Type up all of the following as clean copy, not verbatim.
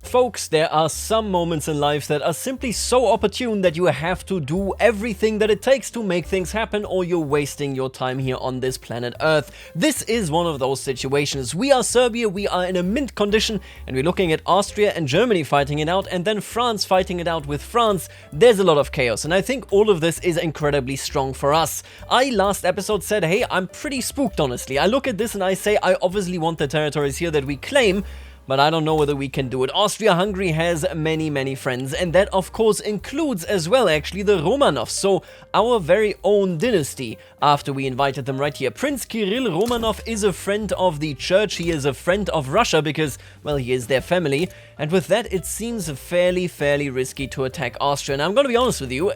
Folks, there are some moments in life that are simply so opportune that you have to do everything that it takes to make things happen, or you're wasting your time here on this planet Earth. This is one of those situations. We are Serbia, we are in a mint condition, and we're looking at Austria and Germany fighting it out, and then France fighting it out with France. There's a lot of chaos, and I think all of this is incredibly strong for us. I last episode said, hey, I'm pretty spooked, honestly. I look at this and I say, I obviously want the territories here that we claim, but I don't know whether we can do it. Austria-Hungary has many friends, and that of course includes as well actually the Romanovs, so our very own dynasty, after we invited them right here. Prince Kirill Romanov is a friend of the church, he is a friend of Russia because, well, he is their family, and with that it seems fairly risky to attack Austria. And I'm gonna be honest with you,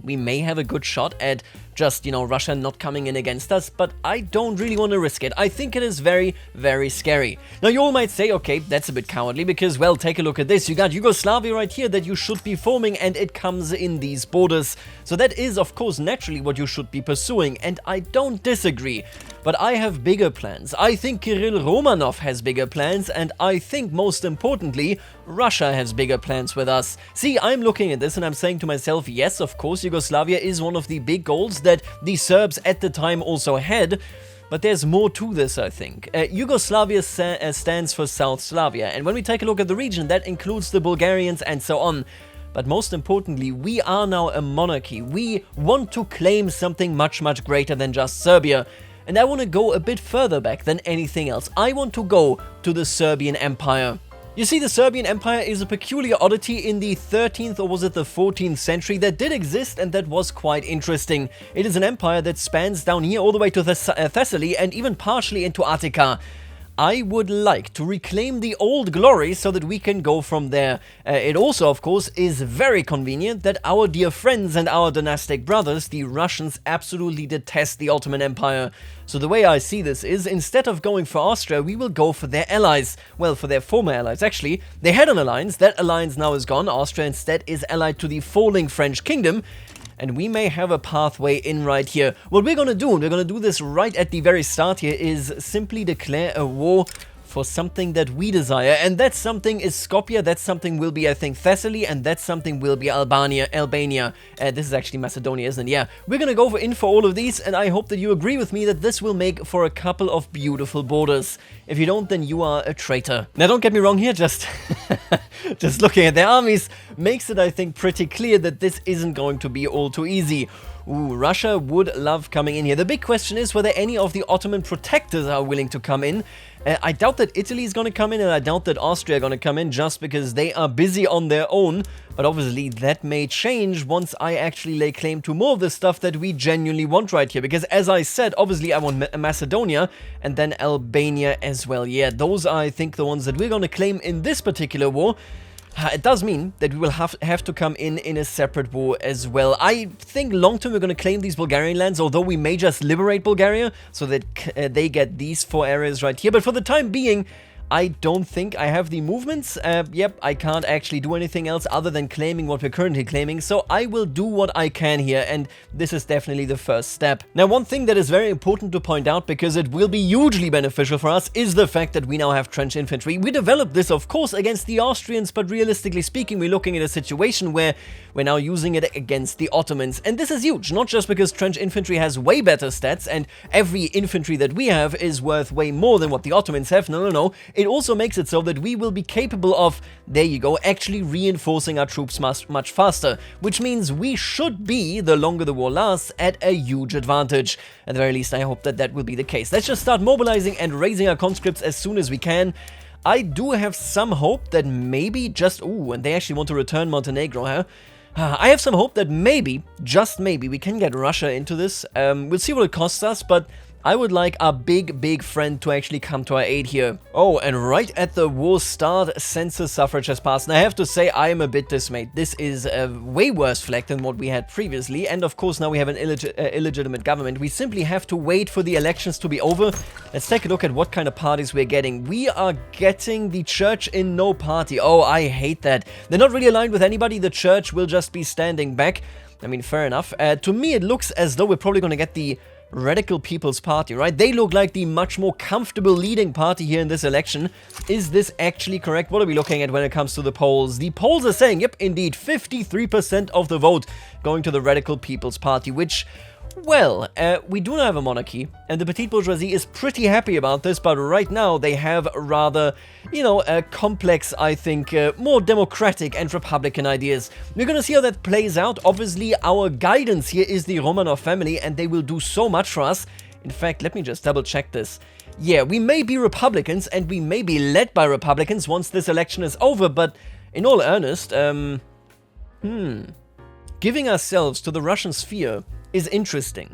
we may have a good shot at just, Russia not coming in against us, but I don't really want to risk it. I think it is very scary. Now, you all might say, okay, that's a bit cowardly, because, well, take a look at this. You got Yugoslavia right here that you should be forming, and it comes in these borders. So that is, of course, naturally what you should be pursuing, and I don't disagree. But I have bigger plans. I think Kirill Romanov has bigger plans, and I think, most importantly, Russia has bigger plans with us. See, I'm looking at this and I'm saying to myself, yes, of course, Yugoslavia is one of the big goals that the Serbs at the time also had, but there's more to this, I think. Yugoslavia stands for South Slavia, and when we take a look at the region, that includes the Bulgarians and so on. But most importantly, we are now a monarchy. We want to claim something much greater than just Serbia. And I want to go a bit further back than anything else. I want to go to the Serbian Empire. You see, the Serbian Empire is a peculiar oddity in the 13th or was it the 14th century that did exist, and that was quite interesting. It is an empire that spans down here all the way to Thessaly and even partially into Attica. I would like to reclaim the old glory so that we can go from there. It also, of course, is very convenient that our dear friends and our dynastic brothers, the Russians, absolutely detest the Ottoman Empire. So the way I see this is, instead of going for Austria, we will go for their allies. Well, for their former allies, actually. They had an alliance, that alliance now is gone. Austria instead is allied to the falling French kingdom. And we may have a pathway in right here. What we're gonna do, and we're gonna do this right at the very start here, is simply declare a war for something that we desire. And that something is Skopje, that something will be, I think, Thessaly, and that something will be Albania. This is actually Macedonia, isn't it? Yeah, we're gonna go in for all of these, and I hope that you agree with me that this will make for a couple of beautiful borders. If you don't, then you are a traitor. Now, don't get me wrong here, just looking at their armies makes it, I think, pretty clear that this isn't going to be all too easy. Ooh, Russia would love coming in here. The big question is whether any of the Ottoman protectors are willing to come in. I doubt that Italy is going to come in, and I doubt that Austria are going to come in just because they are busy on their own. But obviously that may change once I actually lay claim to more of the stuff that we genuinely want right here. Because as I said, obviously I want Macedonia and then Albania as well. Yeah, those are, I think, the ones that we're going to claim in this particular war. It does mean that we will have to come in a separate war as well. I think long-term we're going to claim these Bulgarian lands, although we may just liberate Bulgaria so that they get these 4 areas right here. But for the time being, I don't think I have the movements. Yep, I can't actually do anything else other than claiming what we're currently claiming, so I will do what I can here, and this is definitely the first step. Now, one thing that is very important to point out, because it will be hugely beneficial for us, is the fact that we now have trench infantry. We developed this, of course, against the Austrians, but realistically speaking, we're looking at a situation where we're now using it against the Ottomans, and this is huge, not just because trench infantry has way better stats, and every infantry that we have is worth way more than what the Ottomans have. No. It also makes it so that we will be capable of, there you go, actually reinforcing our troops much faster, which means we should be, the longer the war lasts, at a huge advantage. At the very least, I hope that that will be the case. Let's just start mobilizing and raising our conscripts as soon as we can. I do have some hope that maybe just... Ooh, and they actually want to return Montenegro, huh? I have some hope that maybe, just maybe, we can get Russia into this. We'll see what it costs us, but I would like our big friend to actually come to our aid here. Oh, and right at the war's start, census suffrage has passed. And I have to say, I am a bit dismayed. This is a way worse flag than what we had previously. And of course, now we have an illegitimate government. We simply have to wait for the elections to be over. Let's take a look at what kind of parties we're getting. We are getting the church in no party. Oh, I hate that. They're not really aligned with anybody. The church will just be standing back. I mean, fair enough. To me, it looks as though we're probably going to get the Radical People's Party, right? They look like the much more comfortable leading party here in this election. Is this actually correct? What are we looking at when it comes to the polls? The polls are saying, yep, indeed, 53% of the vote going to the Radical People's Party, which... well, we do not have a monarchy, and the petite bourgeoisie is pretty happy about this, but right now they have rather, you know, complex, I think, more democratic and republican ideas. We're gonna see how that plays out. Obviously, our guidance here is the Romanov family, and they will do so much for us. In fact, let me just double check this. Yeah, we may be Republicans, and we may be led by Republicans once this election is over, but in all earnest, giving ourselves to the Russian sphere is interesting,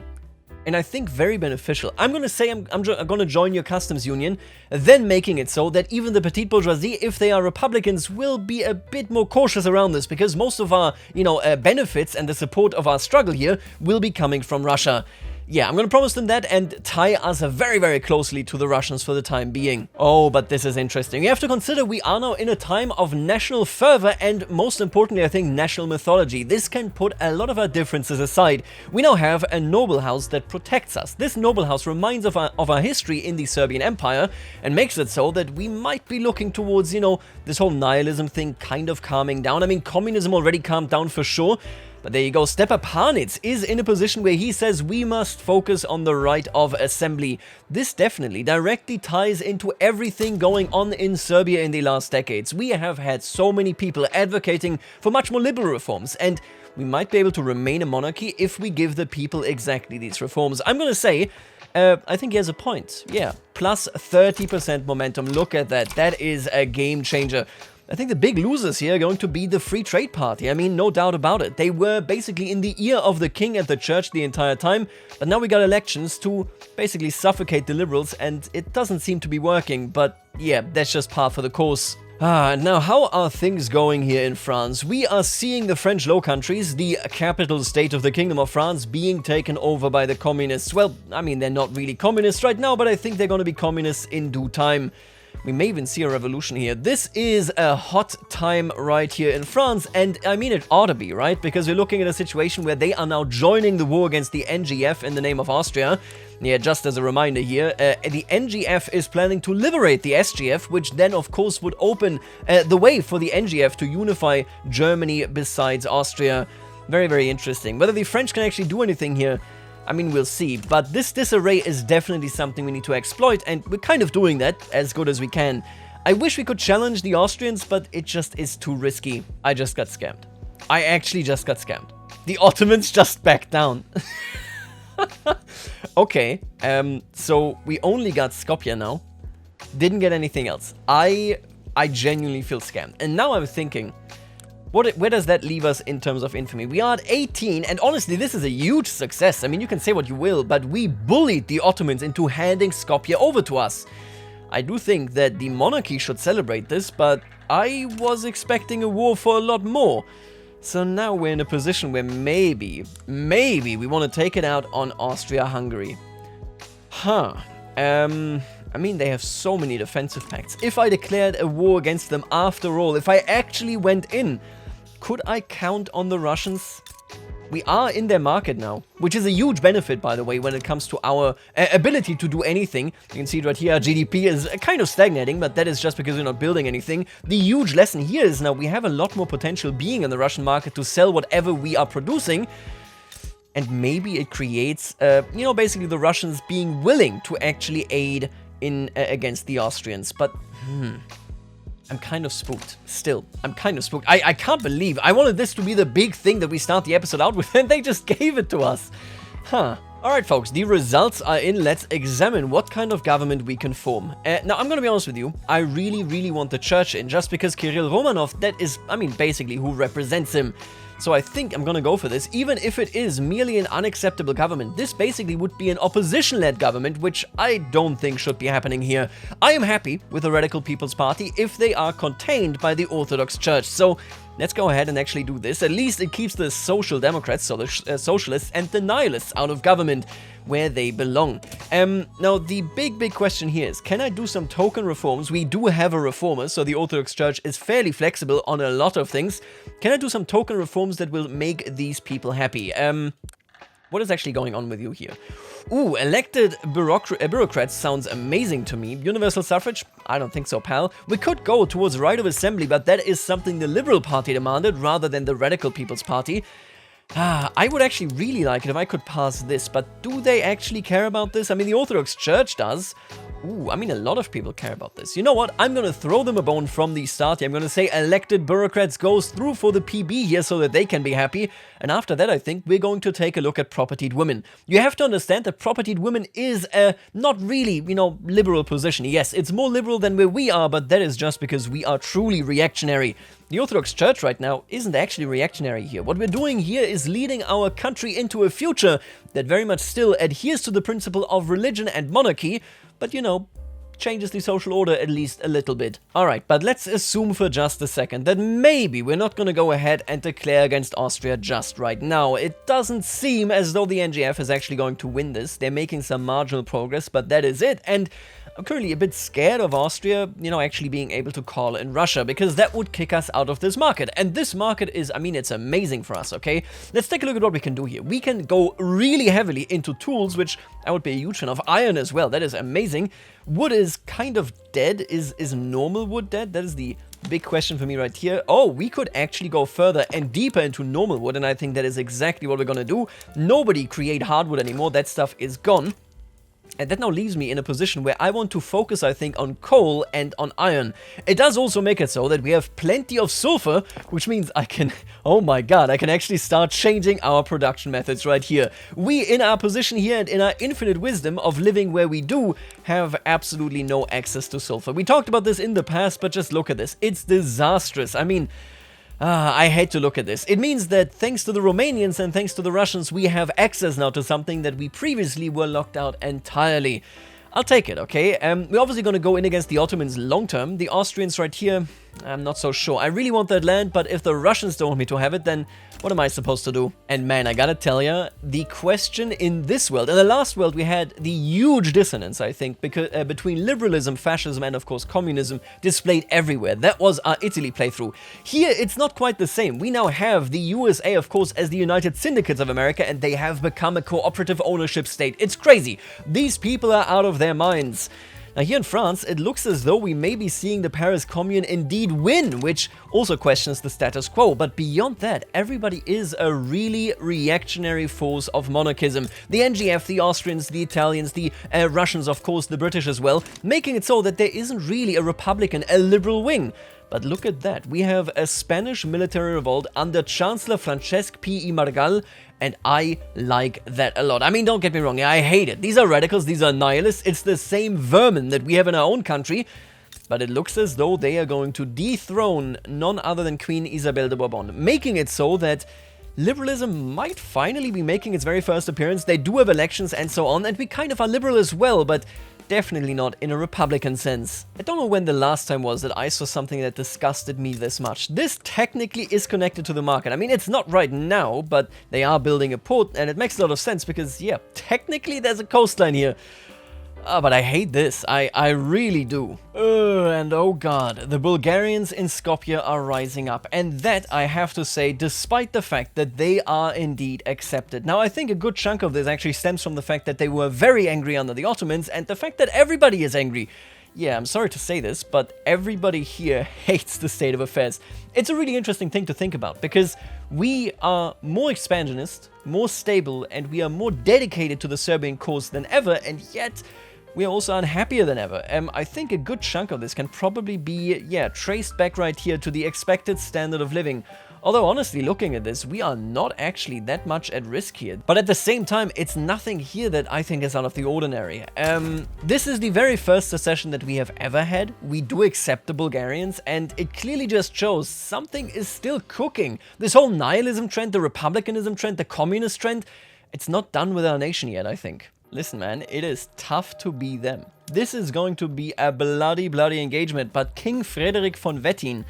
and I think very beneficial. I'm gonna say I'm gonna join your customs union, then making it so that even the petite bourgeoisie, if they are Republicans, will be a bit more cautious around this, because most of our, you know, benefits and the support of our struggle here will be coming from Russia. Yeah, I'm gonna promise them that and tie us very, very closely to the Russians for the time being. Oh, but this is interesting. You have to consider we are now in a time of national fervor and, most importantly, I think, national mythology. This can put a lot of our differences aside. We now have a noble house that protects us. This noble house reminds of our history in the Serbian Empire and makes it so that we might be looking towards, you know, this whole nihilism thing kind of calming down. I mean, communism already calmed down for sure. But there you go, Stepa Panitz is in a position where he says we must focus on the right of assembly. This definitely directly ties into everything going on in Serbia in the last decades. We have had so many people advocating for much more liberal reforms, and we might be able to remain a monarchy if we give the people exactly these reforms. I'm gonna say, I think he has a point. Yeah, plus 30% momentum. Look at that. That is a game changer. I think the big losers here are going to be the Free Trade Party. I mean, no doubt about it. They were basically in the ear of the king at the church the entire time, but now we got elections to basically suffocate the liberals, and it doesn't seem to be working, but yeah, that's just par for the course. Now, how are things going here in France? We are seeing the French Low Countries, the capital state of the Kingdom of France, being taken over by the communists. Well, I mean, they're not really communists right now, but I think they're going to be communists in due time. We may even see a revolution here. This is a hot time right here in France, and I mean it ought to be, right? Because we're looking at a situation where they are now joining the war against the NGF in the name of Austria. Yeah, just as a reminder here, the NGF is planning to liberate the SGF, which then of course would open the way for the NGF to unify Germany besides Austria. Very, very interesting. Whether the French can actually do anything here, I mean, we'll see, but this disarray is definitely something we need to exploit, and we're kind of doing that as good as we can. I wish we could challenge the Austrians, but it just is too risky. I just got scammed. I actually just got scammed. The Ottomans just backed down. Okay, so we only got Skopje now. Didn't get anything else. I genuinely feel scammed. And now I'm thinking, where does that leave us in terms of infamy? We are at 18, and honestly, this is a huge success. I mean, you can say what you will, but we bullied the Ottomans into handing Skopje over to us. I do think that the monarchy should celebrate this, but I was expecting a war for a lot more. So now we're in a position where maybe we want to take it out on Austria-Hungary. Huh. I mean, they have so many defensive pacts. If I declared a war against them after all, if I actually went in, could I count on the Russians? We are in their market now, which is a huge benefit, by the way, when it comes to our ability to do anything. You can see it right here, our GDP is kind of stagnating, but that is just because we're not building anything. The huge lesson here is now we have a lot more potential being in the Russian market to sell whatever we are producing. And maybe it creates, you know, basically the Russians being willing to actually aid in against the Austrians. But, I'm kind of spooked. Still, I'm kind of spooked. I can't believe I wanted this to be the big thing that we start the episode out with, and they just gave it to us. Huh. Alright, folks, the results are in. Let's examine what kind of government we can form. Now, I'm gonna be honest with you. I really want the church in, just because Kirill Romanov, that is, I mean, basically who represents him. So I think I'm gonna go for this, even if it is merely an unacceptable government. This basically would be an opposition-led government, which I don't think should be happening here. I am happy with the Radical People's Party if they are contained by the Orthodox Church. So let's go ahead and actually do this. At least it keeps the Social Democrats, so the Socialists and the Nihilists out of government, where they belong. Now, the big question here is, can I do some token reforms? We do have a reformer, so the Orthodox Church is fairly flexible on a lot of things. Can I do some token reforms that will make these people happy? Well, What is actually going on with you here? Ooh, elected bureaucrats sounds amazing to me. Universal suffrage? I don't think so, pal. We could go towards right of assembly, but that is something the Liberal Party demanded rather than the Radical People's Party. I would actually really like it if I could pass this, but do they actually care about this? I mean, the Orthodox Church does. Ooh, I mean, a lot of people care about this. You know what? I'm gonna throw them a bone from the start here. I'm gonna say elected bureaucrats goes through for the PB here so that they can be happy. And after that, I think we're going to take a look at propertied women. You have to understand that propertied women is a not really, liberal position. Yes, it's more liberal than where we are, but that is just because we are truly reactionary. The Orthodox Church right now isn't actually reactionary here. What we're doing here is leading our country into a future that very much still adheres to the principle of religion and monarchy, but changes the social order at least a little bit. Alright, but let's assume for just a second that maybe we're not gonna go ahead and declare against Austria just right now. It doesn't seem as though the NGF is actually going to win this. They're making some marginal progress, but that is it. And I'm currently a bit scared of Austria, actually being able to call in Russia, because that would kick us out of this market. And this market is, it's amazing for us, okay? Let's take a look at what we can do here. We can go really heavily into tools, which I would be a huge fan of. Iron as well, that is amazing. Wood is kind of dead. Is normal wood dead? That is the big question for me right here. Oh, we could actually go further and deeper into normal wood, and I think that is exactly what we're gonna do. Nobody create hardwood anymore. That stuff is gone. And that now leaves me in a position where I want to focus, I think, on coal and on iron. It does also make it so that we have plenty of sulfur, which means I can, oh my god, I can actually start changing our production methods right here. We, in our position here and in our infinite wisdom of living where we do, have absolutely no access to sulfur. We talked about this in the past, but just look at this. It's disastrous. I hate to look at this. It means that thanks to the Romanians and thanks to the Russians, we have access now to something that we previously were locked out entirely. I'll take it, okay? We're obviously going to go in against the Ottomans long term. The Austrians right here, I'm not so sure. I really want that land, but if the Russians don't want me to have it, then what am I supposed to do? And man, I gotta tell ya, the question in this world, in the last world, we had the huge dissonance, I think, because between liberalism, fascism, and of course communism displayed everywhere. That was our Italy playthrough. Here, it's not quite the same. We now have the USA, of course, as the United Syndicates of America, and they have become a cooperative ownership state. It's crazy. These people are out of their minds. Now here in France, it looks as though we may be seeing the Paris Commune indeed win, which also questions the status quo. But beyond that, everybody is a really reactionary force of monarchism. The NGF, the Austrians, the Italians, the Russians, of course, the British as well, making it so that there isn't really a Republican, a liberal wing. But look at that, we have a Spanish military revolt under Chancellor Francesc P. I. Maragall, and I like that a lot. Don't get me wrong, I hate it. These are radicals, these are nihilists, it's the same vermin that we have in our own country, but it looks as though they are going to dethrone none other than Queen Isabel de Bourbon, making it so that liberalism might finally be making its very first appearance. They do have elections and so on, and we kind of are liberal as well, but definitely not in a Republican sense. I don't know when the last time was that I saw something that disgusted me this much. This technically is connected to the market. It's not right now, but they are building a port, and it makes a lot of sense because, yeah, technically there's a coastline here. But I hate this. I really do. And oh god, the Bulgarians in Skopje are rising up. And that, I have to say, despite the fact that they are indeed accepted. Now, I think a good chunk of this actually stems from the fact that they were very angry under the Ottomans and the fact that everybody is angry. Yeah, I'm sorry to say this, but everybody here hates the state of affairs. It's a really interesting thing to think about, because we are more expansionist, more stable, and we are more dedicated to the Serbian cause than ever, and yet we are also unhappier than ever. I think a good chunk of this can probably be, traced back right here to the expected standard of living. Although honestly, looking at this, we are not actually that much at risk here. But at the same time, it's nothing here that I think is out of the ordinary. This is the very first secession that we have ever had. We do accept the Bulgarians, and it clearly just shows something is still cooking. This whole nihilism trend, the republicanism trend, the communist trend, it's not done with our nation yet, I think. Listen, man, it is tough to be them. This is going to be a bloody engagement, but King Frederick von Wettin,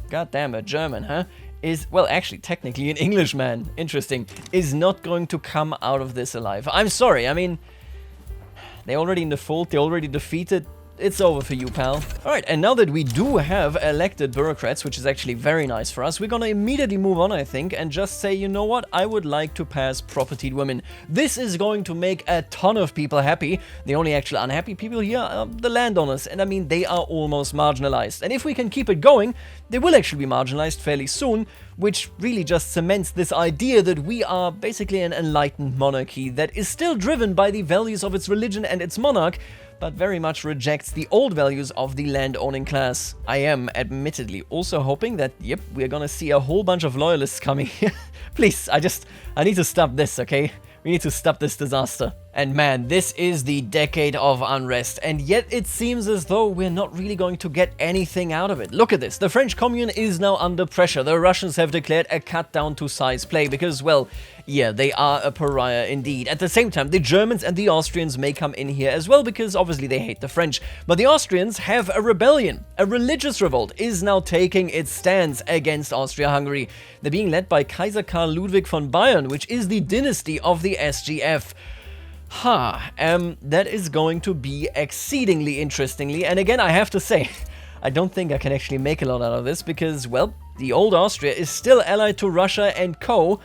goddamn, a German, huh? Is, well, actually, technically an Englishman, interesting, is not going to come out of this alive. I'm sorry, they're already in default, they're already defeated. it's over for you, pal. Alright, and now that we do have elected bureaucrats, which is actually very nice for us, we're gonna immediately move on, I think, and just say, you know what, I would like to pass propertied women. This is going to make a ton of people happy. The only actual unhappy people here are the landowners, and I mean, they are almost marginalized. And if we can keep it going, they will actually be marginalized fairly soon, which really just cements this idea that we are basically an enlightened monarchy that is still driven by the values of its religion and its monarch, but very much rejects the old values of the land-owning class. I am, admittedly, also hoping that, yep, we're gonna see a whole bunch of loyalists coming here. Please, I need to stop this, okay? We need to stop this disaster. And man, this is the decade of unrest, and yet it seems as though we're not really going to get anything out of it. Look at this. The French Commune is now under pressure. The Russians have declared a cut down to size play because, well, yeah, they are a pariah indeed. At the same time, the Germans and the Austrians may come in here as well because obviously they hate the French. But the Austrians have a rebellion. A religious revolt is now taking its stance against Austria-Hungary. They're being led by Kaiser Karl Ludwig von Bayern, which is the dynasty of the SGF. That is going to be exceedingly interestingly, and again, I have to say, I don't think I can actually make a lot out of this because, well, the old Austria is still allied to Russia and co.,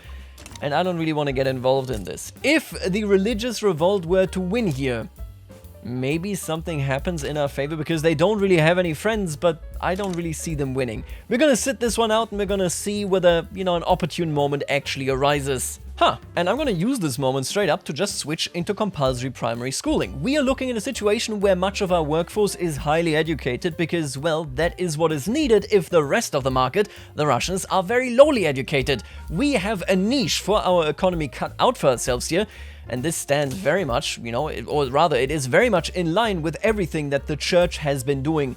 and I don't really want to get involved in this. If the religious revolt were to win here, maybe something happens in our favor because they don't really have any friends, but I don't really see them winning. We're gonna sit this one out and we're gonna see whether, you know, an opportune moment actually arises. And I'm gonna use this moment straight up to just switch into compulsory primary schooling. We are looking at a situation where much of our workforce is highly educated because, well, that is what is needed if the rest of the market, the Russians, are very lowly educated. We have a niche for our economy cut out for ourselves here, and this stands very much, you know, or rather it is very much in line with everything that the church has been doing.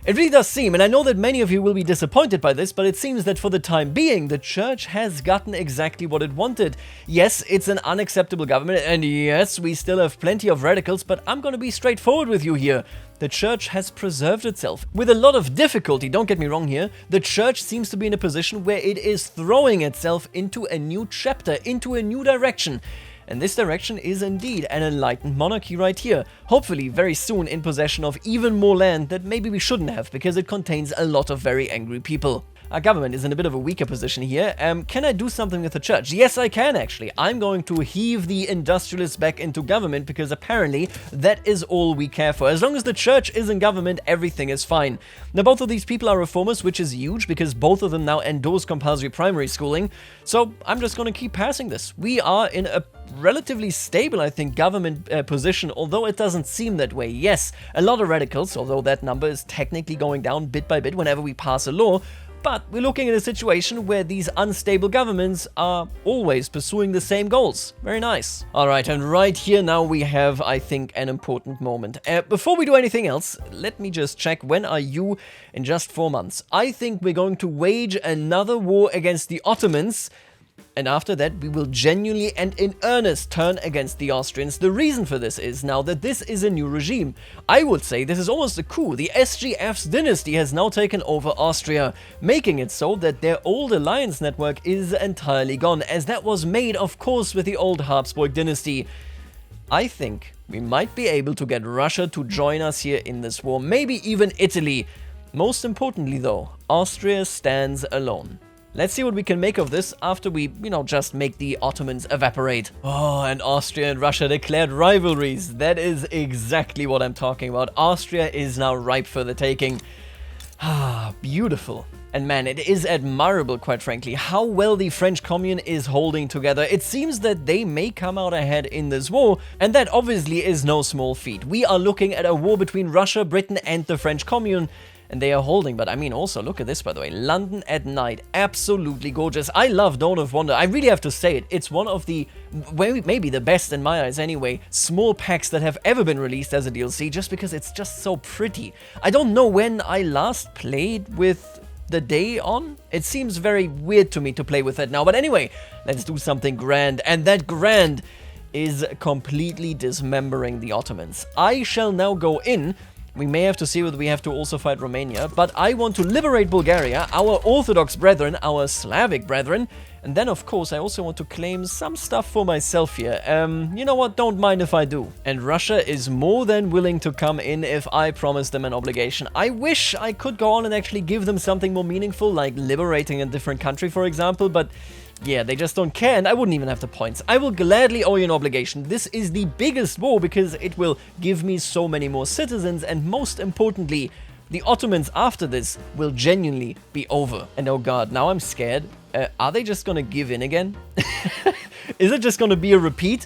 It really does seem, and I know that many of you will be disappointed by this, but it seems that for the time being, the church has gotten exactly what it wanted. Yes, it's an unacceptable government, and yes, we still have plenty of radicals, but I'm gonna be straightforward with you here. The church has preserved itself. With a lot of difficulty, don't get me wrong here, the church seems to be in a position where it is throwing itself into a new chapter, into a new direction. And this direction is indeed an enlightened monarchy right here, hopefully very soon in possession of even more land that maybe we shouldn't have because it contains a lot of very angry people. Our government is in a bit of a weaker position here. Can I do something with the church? Yes, I can actually. I'm going to heave the industrialists back into government because apparently that is all we care for. As long as the church is in government, everything is fine. Now, both of these people are reformers, which is huge because both of them now endorse compulsory primary schooling. So I'm just going to keep passing this. We are in a relatively stable, I think, government position, although it doesn't seem that way. Yes, a lot of radicals, although that number is technically going down bit by bit whenever we pass a law. But we're looking at a situation where these unstable governments are always pursuing the same goals. Very nice. Alright, and right here now we have, I think, an important moment. Before we do anything else, let me just check, when are you? In just 4 months. I think we're going to wage another war against the Ottomans, and after that, we will genuinely and in earnest turn against the Austrians. The reason for this is now that this is a new regime. I would say this is almost a coup. The SGF's dynasty has now taken over Austria, making it so that their old alliance network is entirely gone, as that was made, of course, with the old Habsburg dynasty. I think we might be able to get Russia to join us here in this war, maybe even Italy. Most importantly, though, Austria stands alone. Let's see what we can make of this after we, just make the Ottomans evaporate. Oh, and Austria and Russia declared rivalries. That is exactly what I'm talking about. Austria is now ripe for the taking. Ah, beautiful. And man, it is admirable, quite frankly, how well the French Commune is holding together. It seems that they may come out ahead in this war, and that obviously is no small feat. We are looking at a war between Russia, Britain, and the French Commune, and they are holding. But I mean, also, look at this, by the way. London at night. Absolutely gorgeous. I love Dawn of Wonder. I really have to say it. It's one of the, maybe the best in my eyes anyway, small packs that have ever been released as a DLC, just because it's just so pretty. I don't know when I last played with the day on. It seems very weird to me to play with it now. But anyway, let's do something grand. And that grand is completely dismembering the Ottomans. I shall now go in, We may have to see whether we have to also fight Romania, but I want to liberate Bulgaria, our Orthodox brethren, our Slavic brethren, and then of course I also want to claim some stuff for myself here. You know what, don't mind if I do. And Russia is more than willing to come in if I promise them an obligation. I wish I could go on and actually give them something more meaningful, like liberating a different country, for example, but yeah, they just don't care, and I wouldn't even have the points. I will gladly owe you an obligation. This is the biggest war because it will give me so many more citizens, and most importantly, the Ottomans after this will genuinely be over. And oh god, now I'm scared. Are they just gonna give in again? Is it just gonna be a repeat?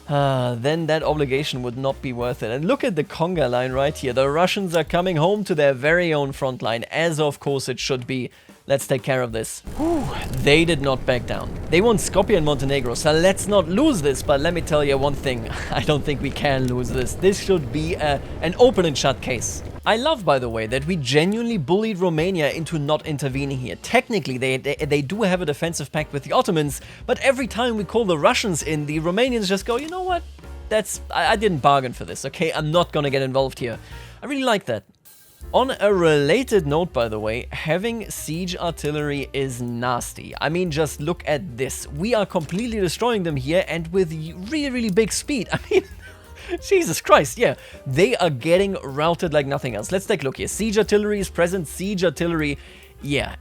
Then that obligation would not be worth it. And look at the conga line right here. The Russians are coming home to their very own front line, as of course it should be. Let's take care of this. Whew, they did not back down. They won Skopje and Montenegro, so let's not lose this. But let me tell you one thing. I don't think we can lose this. This should be an open and shut case. I love, by the way, that we genuinely bullied Romania into not intervening here. Technically, they do have a defensive pact with the Ottomans, but every time we call the Russians in, the Romanians just go, you know what? I didn't bargain for this, okay? I'm not gonna get involved here. I really like that. On a related note, by the way, having siege artillery is nasty. I mean, just look at this. We are completely destroying them here, and with really, really big speed. I mean, Jesus Christ, yeah. They are getting routed like nothing else. Let's take a look here. Siege artillery is present. Siege artillery, yeah.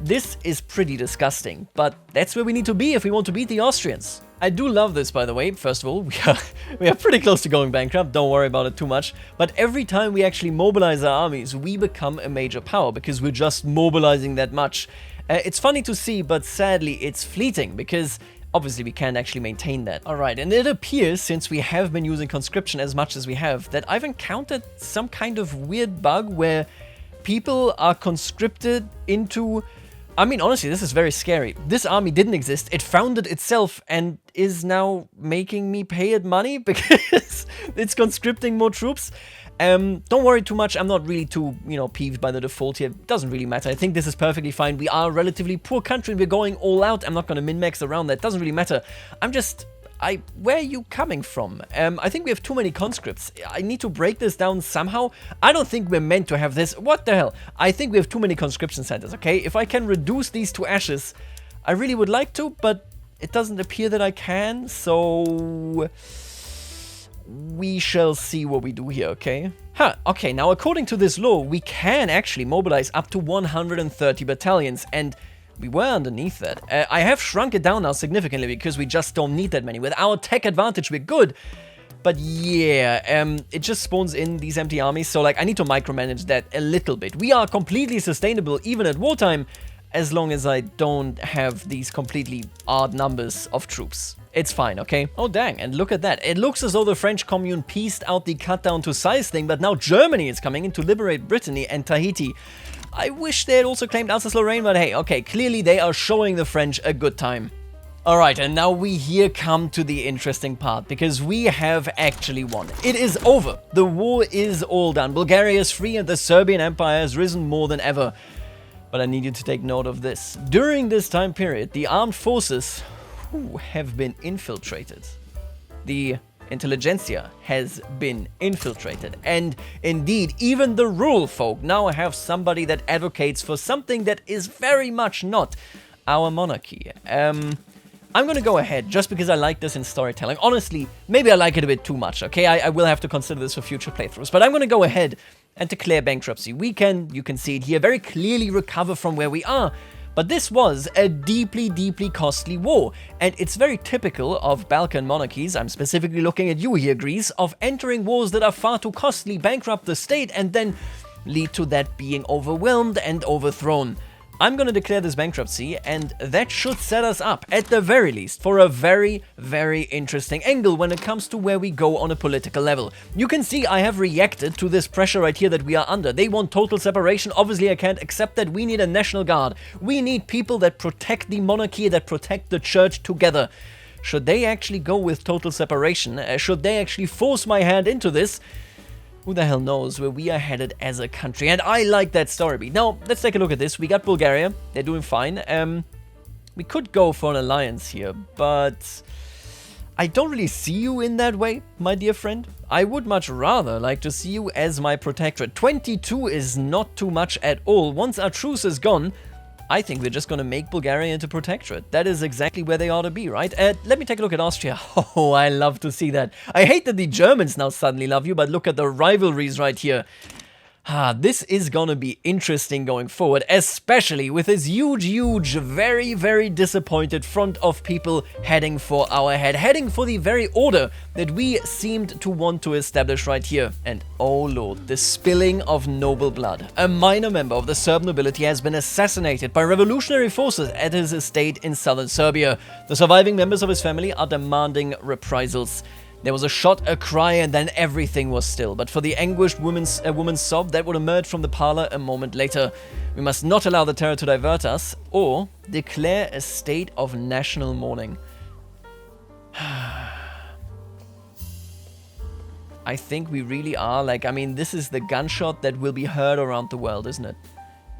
This is pretty disgusting, but that's where we need to be if we want to beat the Austrians. I do love this, by the way. First of all, we are pretty close to going bankrupt. Don't worry about it too much. But every time we actually mobilize our armies, we become a major power because we're just mobilizing that much. It's funny to see, but sadly, it's fleeting because obviously we can't actually maintain that. Alright, and it appears, since we have been using conscription as much as we have, that I've encountered some kind of weird bug where people are conscripted into... I mean, honestly, this is very scary. This army didn't exist. It founded itself and is now making me pay it money because it's conscripting more troops. Don't worry too much. I'm not really too, peeved by the default here. It doesn't really matter. I think this is perfectly fine. We are a relatively poor country and we're going all out. I'm not going to min-max around that. It doesn't really matter. Where are you coming from? I think we have too many conscripts. I need to break this down somehow. I don't think we're meant to have this. What the hell? I think we have too many conscription centers, okay? If I can reduce these to ashes, I really would like to, but it doesn't appear that I can, so... we shall see what we do here, okay? Okay, now according to this law, we can actually mobilize up to 130 battalions, and... we were underneath that. I have shrunk it down now significantly because we just don't need that many. With our tech advantage, we're good. But yeah, it just spawns in these empty armies. So like, I need to micromanage that a little bit. We are completely sustainable even at wartime, as long as I don't have these completely odd numbers of troops. It's fine, okay? Oh dang, and look at that. It looks as though the French commune pieced out the cut down to size thing, but now Germany is coming in to liberate Brittany and Tahiti. I wish they had also claimed Alsace-Lorraine, but hey, okay, clearly they are showing the French a good time. Alright, and now we here come to the interesting part, because we have actually won. It is over. The war is all done. Bulgaria is free and the Serbian Empire has risen more than ever. But I need you to take note of this. During this time period, the armed forces have been infiltrated. The intelligentsia has been infiltrated, and indeed even the rural folk now have somebody that advocates for something that is very much not our monarchy. I'm gonna go ahead just because I like this in storytelling. Honestly, maybe I like it a bit too much, okay? I will have to consider this for future playthroughs, but I'm gonna go ahead and declare bankruptcy. We can, you can see it here, very clearly recover from where we are. But this was a deeply, deeply costly war, and it's very typical of Balkan monarchies, I'm specifically looking at you here, Greece, of entering wars that are far too costly, bankrupt the state, and then lead to that being overwhelmed and overthrown. I'm gonna declare this bankruptcy, and that should set us up, at the very least, for a very, very interesting angle when it comes to where we go on a political level. You can see I have reacted to this pressure right here that we are under. They want total separation. Obviously, I can't accept that. We need a national guard. We need people that protect the monarchy, that protect the church together. Should they actually go with total separation? Should they actually force my hand into this? Who the hell knows where we are headed as a country? And I like that story beat. Now, let's take a look at this. We got Bulgaria. They're doing fine. We could go for an alliance here, but I don't really see you in that way, my dear friend. I would much rather like to see you as my protectorate. 22 is not too much at all. Once our truce is gone, I think we're just going to make Bulgaria into protectorate. That is exactly where they ought to be, right? Let me take a look at Austria. Oh, I love to see that. I hate that the Germans now suddenly love you, but look at the rivalries right here. This is gonna be interesting going forward, especially with this huge, very, very disappointed front of people heading for our head, heading for the very order that we seemed to want to establish right here. And oh lord, the spilling of noble blood. A minor member of the Serb nobility has been assassinated by revolutionary forces at his estate in southern Serbia. The surviving members of his family are demanding reprisals. There was a shot, a cry, and then everything was still. But for the anguished woman's sob that would emerge from the parlor a moment later. We must not allow the terror to divert us, or declare a state of national mourning. I think we really are, like, I mean, this is the gunshot that will be heard around the world, isn't it?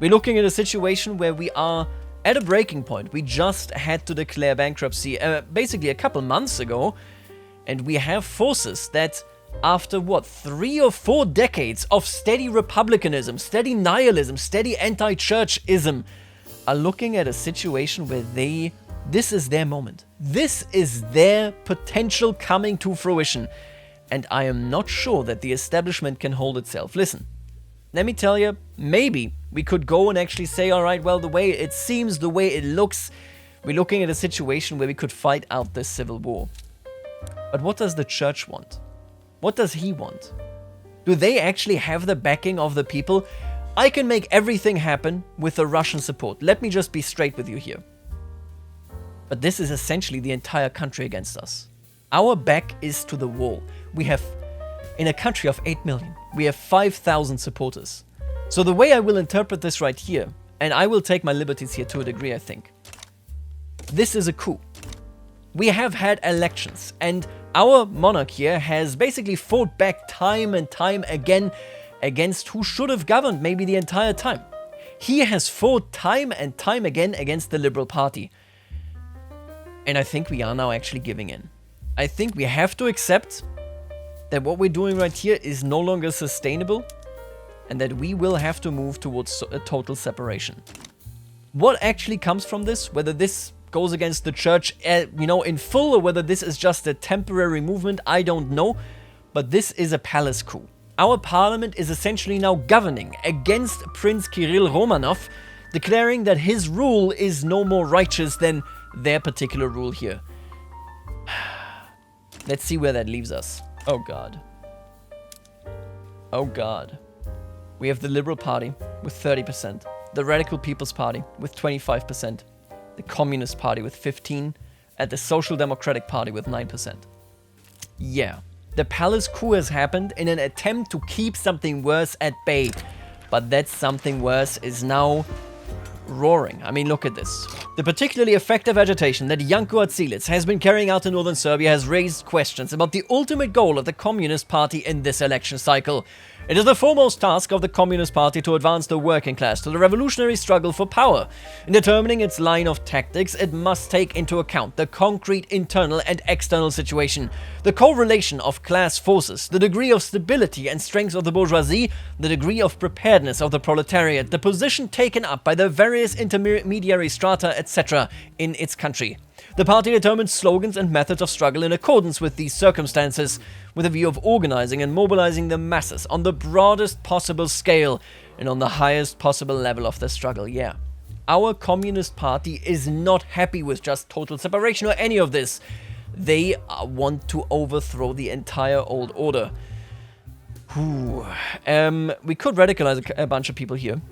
We're looking at a situation where we are at a breaking point. We just had to declare bankruptcy basically a couple months ago. And we have forces that, after what, 3 or 4 decades of steady republicanism, steady nihilism, steady anti-churchism, are looking at a situation where this is their moment. This is their potential coming to fruition. And I am not sure that the establishment can hold itself. Listen, let me tell you, maybe we could go and actually say, all right, well, the way it seems, the way it looks, we're looking at a situation where we could fight out this civil war. But what does the church want? What does he want? Do they actually have the backing of the people? I can make everything happen with the Russian support. Let me just be straight with you here. But this is essentially the entire country against us. Our back is to the wall. We have, in a country of 8 million, we have 5,000 supporters. So the way I will interpret this right here, and I will take my liberties here to a degree, I think. This is a coup. We have had elections, and our monarch here has basically fought back time and time again against who should have governed maybe the entire time. He has fought time and time again against the Liberal Party. And I think we are now actually giving in. I think we have to accept that what we're doing right here is no longer sustainable and that we will have to move towards a total separation. What actually comes from this, whether this goes against the church, in full, or whether this is just a temporary movement, I don't know. But this is a palace coup. Our parliament is essentially now governing against Prince Kirill Romanov, declaring that his rule is no more righteous than their particular rule here. Let's see where that leaves us. Oh God. Oh God. We have the Liberal Party with 30%, the Radical People's Party with 25%, the Communist Party with 15%, and the Social Democratic Party with 9%. Yeah, the palace coup has happened in an attempt to keep something worse at bay, but that something worse is now roaring. I mean, look at this. The particularly effective agitation that Janko Atsilic has been carrying out in northern Serbia has raised questions about the ultimate goal of the Communist Party in this election cycle. It is the foremost task of the Communist Party to advance the working class to the revolutionary struggle for power. In determining its line of tactics, it must take into account the concrete internal and external situation, the correlation of class forces, the degree of stability and strength of the bourgeoisie, the degree of preparedness of the proletariat, the position taken up by the various intermediary strata, etc. in its country. The party determines slogans and methods of struggle in accordance with these circumstances, with a view of organizing and mobilizing the masses on the broadest possible scale and on the highest possible level of the struggle. Yeah, our Communist Party is not happy with just total separation or any of this. They want to overthrow the entire old order. We could radicalize a bunch of people here.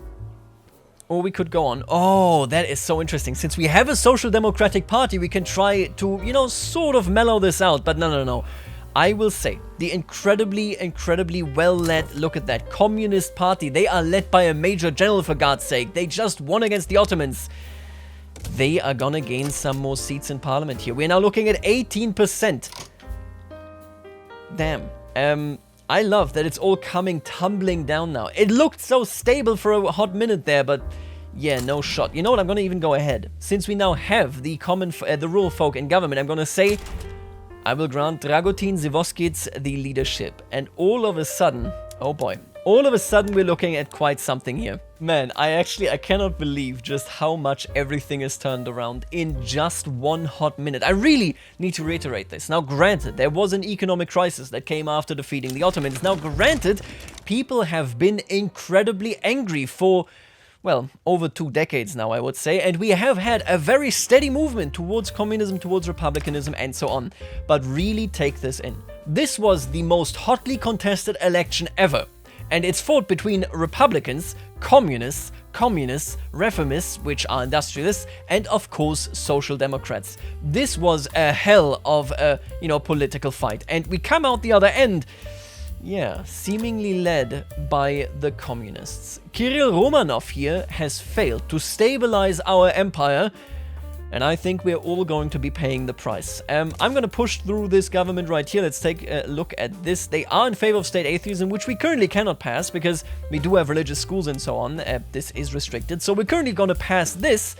Or we could go on. Oh, that is so interesting. Since we have a social democratic party, we can try to, sort of mellow this out. But no. I will say, the incredibly well-led, look at that, Communist Party. They are led by a major general, for God's sake. They just won against the Ottomans. They are gonna gain some more seats in parliament here. We're now looking at 18%. Damn. I love that it's all coming tumbling down now. It looked so stable for a hot minute there, but yeah, no shot. You know what? I'm going to even go ahead. Since we now have the rural folk in government, I'm going to say I will grant Dragutin Zivoskyts the leadership. And all of a sudden, oh boy, all of a sudden we're looking at quite something here. Man, I cannot believe just how much everything is turned around in just one hot minute. I really need to reiterate this. Now, granted, there was an economic crisis that came after defeating the Ottomans. Now, granted, people have been incredibly angry for, well, over 2 decades now, I would say, and we have had a very steady movement towards communism, towards republicanism, and so on. But really take this in. This was the most hotly contested election ever. And it's fought between Republicans, communists, reformists, which are industrialists, and of course, Social Democrats. This was a hell of a, political fight. And we come out the other end, yeah, seemingly led by the communists. Kirill Romanov here has failed to stabilize our empire, and I think we're all going to be paying the price. I'm going to push through this government right here. Let's take a look at this. They are in favor of state atheism, which we currently cannot pass because we do have religious schools and so on. This is restricted. So we're currently going to pass this,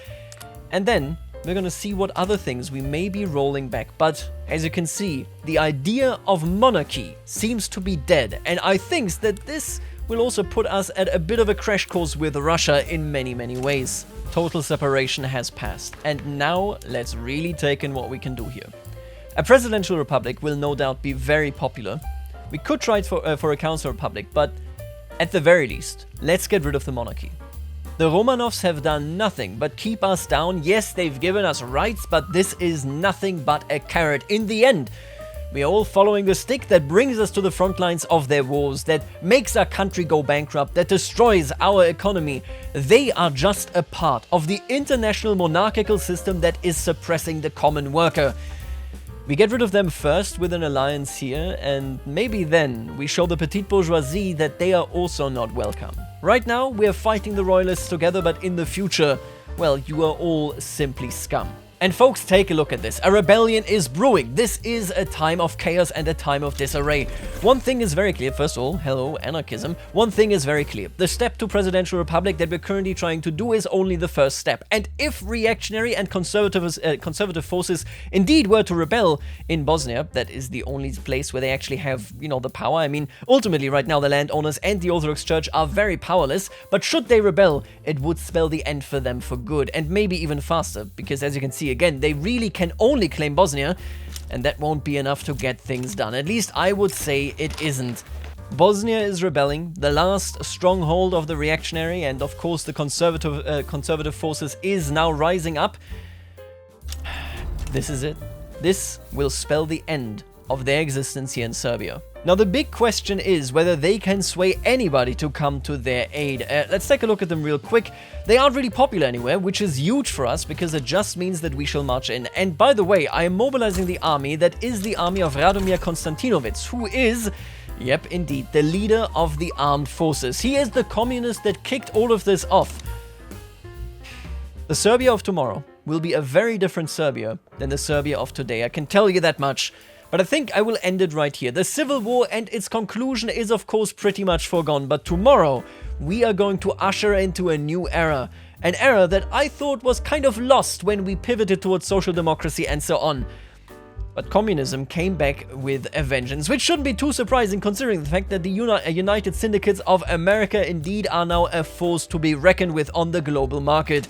and then we're going to see what other things we may be rolling back. But as you can see, the idea of monarchy seems to be dead. And I think that this will also put us at a bit of a crash course with Russia in many, many ways. Total separation has passed, and now let's really take in what we can do here. A presidential republic will no doubt be very popular. We could try it for a council republic, but at the very least, let's get rid of the monarchy. The Romanovs have done nothing but keep us down. Yes, they've given us rights, but this is nothing but a carrot. In the end, we are all following the stick that brings us to the front lines of their wars, that makes our country go bankrupt, that destroys our economy. They are just a part of the international monarchical system that is suppressing the common worker. We get rid of them first with an alliance here, and maybe then we show the petite bourgeoisie that they are also not welcome. Right now, we are fighting the royalists together, but in the future, well, you are all simply scum. And folks, take a look at this. A rebellion is brewing. This is a time of chaos and a time of disarray. One thing is very clear. First of all, hello, anarchism. One thing is very clear. The step to presidential republic that we're currently trying to do is only the first step. And if reactionary and conservative forces indeed were to rebel in Bosnia, that is the only place where they actually have, the power. I mean, ultimately, right now, the landowners and the Orthodox Church are very powerless. But should they rebel, it would spell the end for them for good, and maybe even faster. Because as you can see, again, they really can only claim Bosnia, and that won't be enough to get things done. At least I would say it isn't. Bosnia is rebelling, the last stronghold of the reactionary and of course the conservative forces is now rising up. This is it. This will spell the end of their existence here in Serbia. Now, the big question is whether they can sway anybody to come to their aid. Let's take a look at them real quick. They aren't really popular anywhere, which is huge for us because it just means that we shall march in. And by the way, I am mobilizing the army that is the army of Radomir Konstantinovic, who is, yep, indeed, the leader of the armed forces. He is the communist that kicked all of this off. The Serbia of tomorrow will be a very different Serbia than the Serbia of today. I can tell you that much. But I think I will end it right here. The civil war and its conclusion is of course pretty much foregone, but tomorrow we are going to usher into a new era. An era that I thought was kind of lost when we pivoted towards social democracy and so on. But communism came back with a vengeance, which shouldn't be too surprising considering the fact that the United Syndicates of America indeed are now a force to be reckoned with on the global market.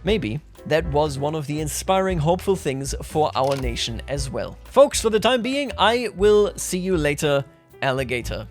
Maybe that was one of the inspiring, hopeful things for our nation as well. Folks, for the time being, I will see you later, alligator.